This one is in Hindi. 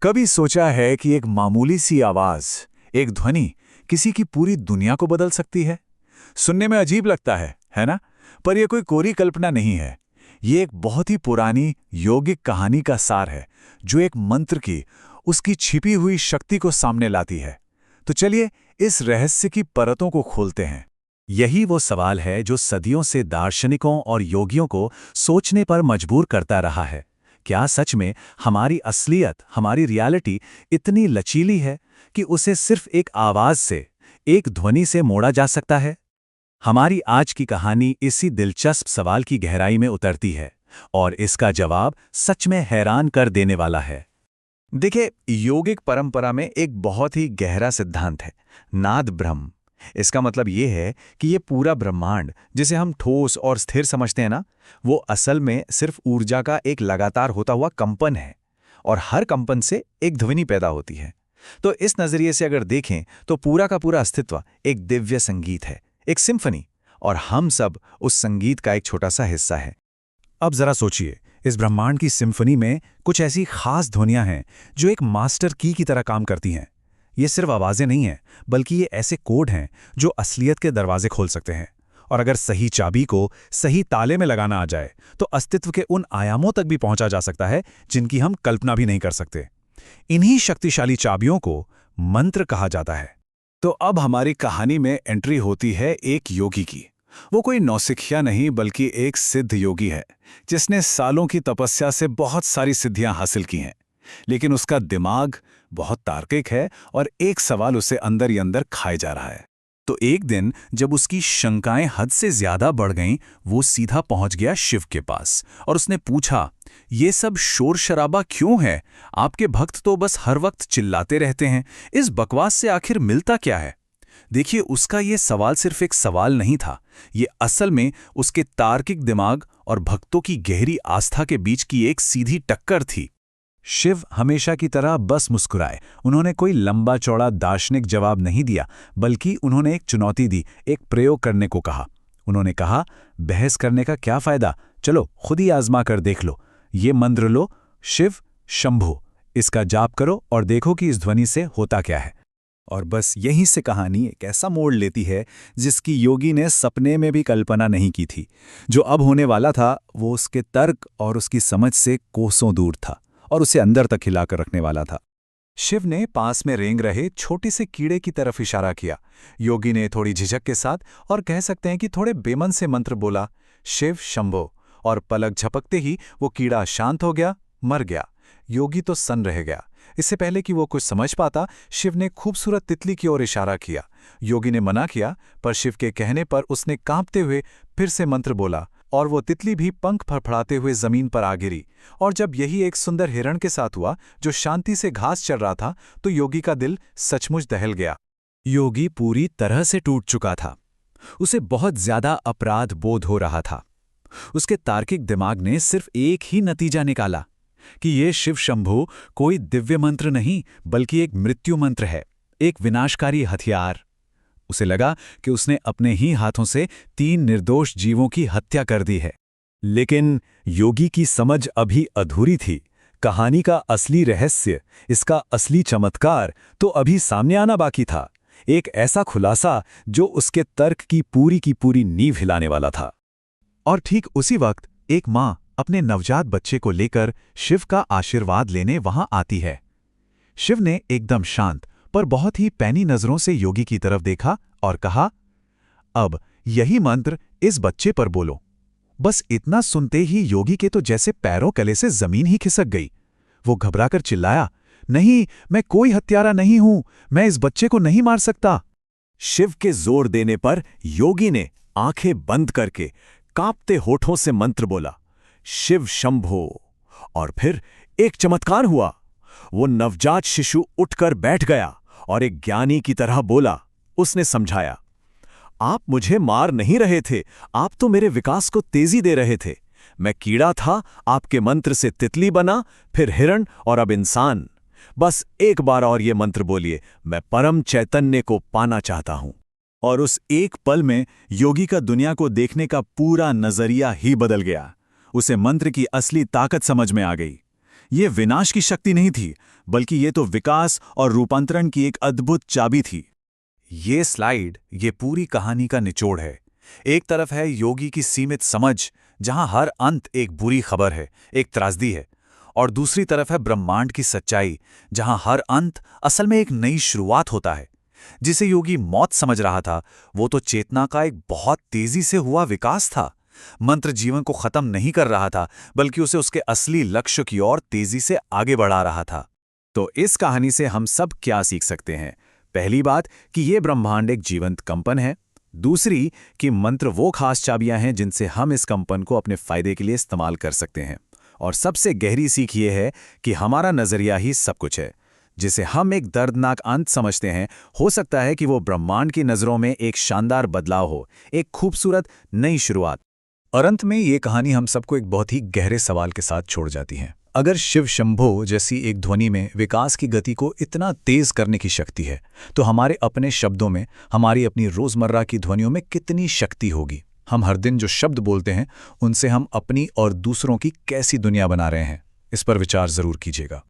कभी सोचा है कि एक मामूली सी आवाज, एक ध्वनि किसी की पूरी दुनिया को बदल सकती है? सुनने में अजीब लगता है ना? पर यह कोई कोरी कल्पना नहीं है। ये एक बहुत ही पुरानी योगिक कहानी का सार है, जो एक मंत्र की, उसकी छिपी हुई शक्ति को सामने लाती है। तो चलिए इस रहस्य की परतों को खोलते हैं। यही वो सवाल है जो सदियों से दार्शनिकों और योगियों को सोचने पर मजबूर करता रहा है। क्या सच में हमारी असलियत, हमारी रियलिटी इतनी लचीली है कि उसे सिर्फ एक आवाज से, एक ध्वनि से मोड़ा जा सकता है? हमारी आज की कहानी इसी दिलचस्प सवाल की गहराई में उतरती है, और इसका जवाब सच में हैरान कर देने वाला है। देखिए, योगिक परंपरा में एक बहुत ही गहरा सिद्धांत है, नाद ब्रह्म। इसका मतलब ये है कि ये पूरा ब्रह्मांड, जिसे हम ठोस और स्थिर समझते हैं ना, वो असल में सिर्फ ऊर्जा का एक लगातार होता हुआ कंपन है, और हर कंपन से एक ध्वनि पैदा होती है। तो इस नजरिए से अगर देखें तो पूरा का पूरा अस्तित्व एक दिव्य संगीत है, एक सिम्फनी, और हम सब उस संगीत का एक छोटा सा हिस्सा है। अब जरा सोचिए, इस ब्रह्मांड की सिम्फनी में कुछ ऐसी खास ध्वनियां हैं जो एक मास्टर की तरह काम करती हैं। ये सिर्फ आवाजें नहीं हैं, बल्कि ये ऐसे कोड हैं जो असलियत के दरवाजे खोल सकते हैं। और अगर सही चाबी को सही ताले में लगाना आ जाए, तो अस्तित्व के उन आयामों तक भी पहुंचा जा सकता है जिनकी हम कल्पना भी नहीं कर सकते। इन्हीं शक्तिशाली चाबियों को मंत्र कहा जाता है। तो अब हमारी कहानी में एंट्री होती है एक योगी की। वो कोई नौसिखिया नहीं, बल्कि एक सिद्ध योगी है, जिसने सालों की तपस्या से बहुत सारी सिद्धियां हासिल की हैं। लेकिन उसका दिमाग बहुत तार्किक है, और एक सवाल उसे अंदर ही अंदर खाए जा रहा है। तो एक दिन जब उसकी शंकाएं हद से ज्यादा बढ़ गईं, वो सीधा पहुंच गया शिव के पास और उसने पूछा, ये सब शोर शराबा क्यों है? आपके भक्त तो बस हर वक्त चिल्लाते रहते हैं। इस बकवास से आखिर मिलता क्या है? देखिए, उसका ये सवाल सिर्फ एक सवाल नहीं था। ये असल में उसके तार्किक दिमाग और भक्तों की गहरी आस्था के बीच की एक सीधी टक्कर थी। शिव हमेशा की तरह बस मुस्कुराए। उन्होंने कोई लंबा चौड़ा दार्शनिक जवाब नहीं दिया, बल्कि उन्होंने एक चुनौती दी, एक प्रयोग करने को कहा। उन्होंने कहा, बहस करने का क्या फायदा, चलो खुद ही आजमा कर देख लो। ये मंत्र लो, शिव शंभो, इसका जाप करो और देखो कि इस ध्वनि से होता क्या है। और बस यहीं से कहानी एक ऐसा मोड़ लेती है जिसकी योगी ने सपने में भी कल्पना नहीं की थी। जो अब होने वाला था, वो उसके तर्क और उसकी समझ से कोसों दूर था, और उसे अंदर तक हिलाकर रखने वाला था। शिव ने पास में रेंग रहे छोटे से कीड़े की तरफ इशारा किया। योगी ने थोड़ी झिझक के साथ, और कह सकते हैं कि थोड़े बेमन से मंत्र बोला, शिव शंभो, और पलक झपकते ही वो कीड़ा शांत हो गया, मर गया। योगी तो सन्न रह गया। इससे पहले कि वो कुछ समझ पाता, शिव ने खूबसूरत तितली की ओर इशारा किया। योगी ने मना किया, पर शिव के कहने पर उसने कांपते हुए फिर से मंत्र बोला, और वो तितली भी पंख फड़फड़ाते हुए जमीन पर आ गिरी। और जब यही एक सुंदर हिरण के साथ हुआ जो शांति से घास चर रहा था, तो योगी का दिल सचमुच दहल गया। योगी पूरी तरह से टूट चुका था। उसे बहुत ज्यादा अपराध बोध हो रहा था। उसके तार्किक दिमाग ने सिर्फ एक ही नतीजा निकाला कि ये शिव शंभो कोई दिव्य मंत्र नहीं, बल्कि एक मृत्यु मंत्र है, एक विनाशकारी हथियार। उसे लगा कि उसने अपने ही हाथों से 3 निर्दोष जीवों की हत्या कर दी है। लेकिन योगी की समझ अभी अधूरी थी। कहानी का असली रहस्य, इसका असली चमत्कार तो अभी सामने आना बाकी था। एक ऐसा खुलासा जो उसके तर्क की पूरी नींव हिलाने वाला था। और ठीक उसी वक्त एक मां अपने नवजात बच्चे को लेकर शिव का आशीर्वाद लेने वहां आती है। शिव ने एकदम शांत पर बहुत ही पैनी नजरों से योगी की तरफ देखा और कहा, अब यही मंत्र इस बच्चे पर बोलो। बस इतना सुनते ही योगी के तो जैसे पैरों तले से जमीन ही खिसक गई। वो घबराकर चिल्लाया, नहीं, मैं कोई हत्यारा नहीं हूं, मैं इस बच्चे को नहीं मार सकता। शिव के जोर देने पर योगी ने आंखें बंद करके कांपते होठों से मंत्र बोला, शिव शंभो। और फिर एक चमत्कार हुआ। वो नवजात शिशु उठकर बैठ गया और एक ज्ञानी की तरह बोला। उसने समझाया, आप मुझे मार नहीं रहे थे, आप तो मेरे विकास को तेजी दे रहे थे। मैं कीड़ा था, आपके मंत्र से तितली बना, फिर हिरण और अब इंसान। बस एक बार और ये मंत्र बोलिए, मैं परम चैतन्य को पाना चाहता हूं। और उस एक पल में योगी का दुनिया को देखने का पूरा नजरिया ही बदल गया। उसे मंत्र की असली ताकत समझ में आ गई। ये विनाश की शक्ति नहीं थी, बल्कि ये तो विकास और रूपांतरण की एक अद्भुत चाबी थी। ये स्लाइड ये पूरी कहानी का निचोड़ है। एक तरफ है योगी की सीमित समझ, जहां हर अंत एक बुरी खबर है, एक त्रासदी है, और दूसरी तरफ है ब्रह्मांड की सच्चाई, जहां हर अंत असल में एक नई शुरुआत होता है। जिसे योगी मौत समझ रहा था, वो तो चेतना का एक बहुत तेजी से हुआ विकास था। मंत्र जीवन को खत्म नहीं कर रहा था, बल्कि उसे उसके असली लक्ष्य की ओर तेजी से आगे बढ़ा रहा था। तो इस कहानी से हम सब क्या सीख सकते हैं? पहली बात कि ये ब्रह्मांड एक जीवंत कंपन है। दूसरी कि मंत्र वो खास चाबियां हैं जिनसे हम इस कंपन को अपने फायदे के लिए इस्तेमाल कर सकते हैं। और सबसे गहरी सीख ये है कि हमारा नजरिया ही सब कुछ है। जिसे हम एक दर्दनाक अंत समझते हैं, हो सकता है कि वो ब्रह्मांड की नज़रों में एक शानदार बदलाव हो, एक खूबसूरत नई शुरुआत। और अंत में ये कहानी हम सबको एक बहुत ही गहरे सवाल के साथ छोड़ जाती है। अगर शिव शंभो जैसी एक ध्वनि में विकास की गति को इतना तेज करने की शक्ति है, तो हमारे अपने शब्दों में, हमारी अपनी रोजमर्रा की ध्वनियों में कितनी शक्ति होगी? हम हर दिन जो शब्द बोलते हैं, उनसे हम अपनी और दूसरों की कैसी दुनिया बना रहे हैं? इस पर विचार जरूर कीजिएगा।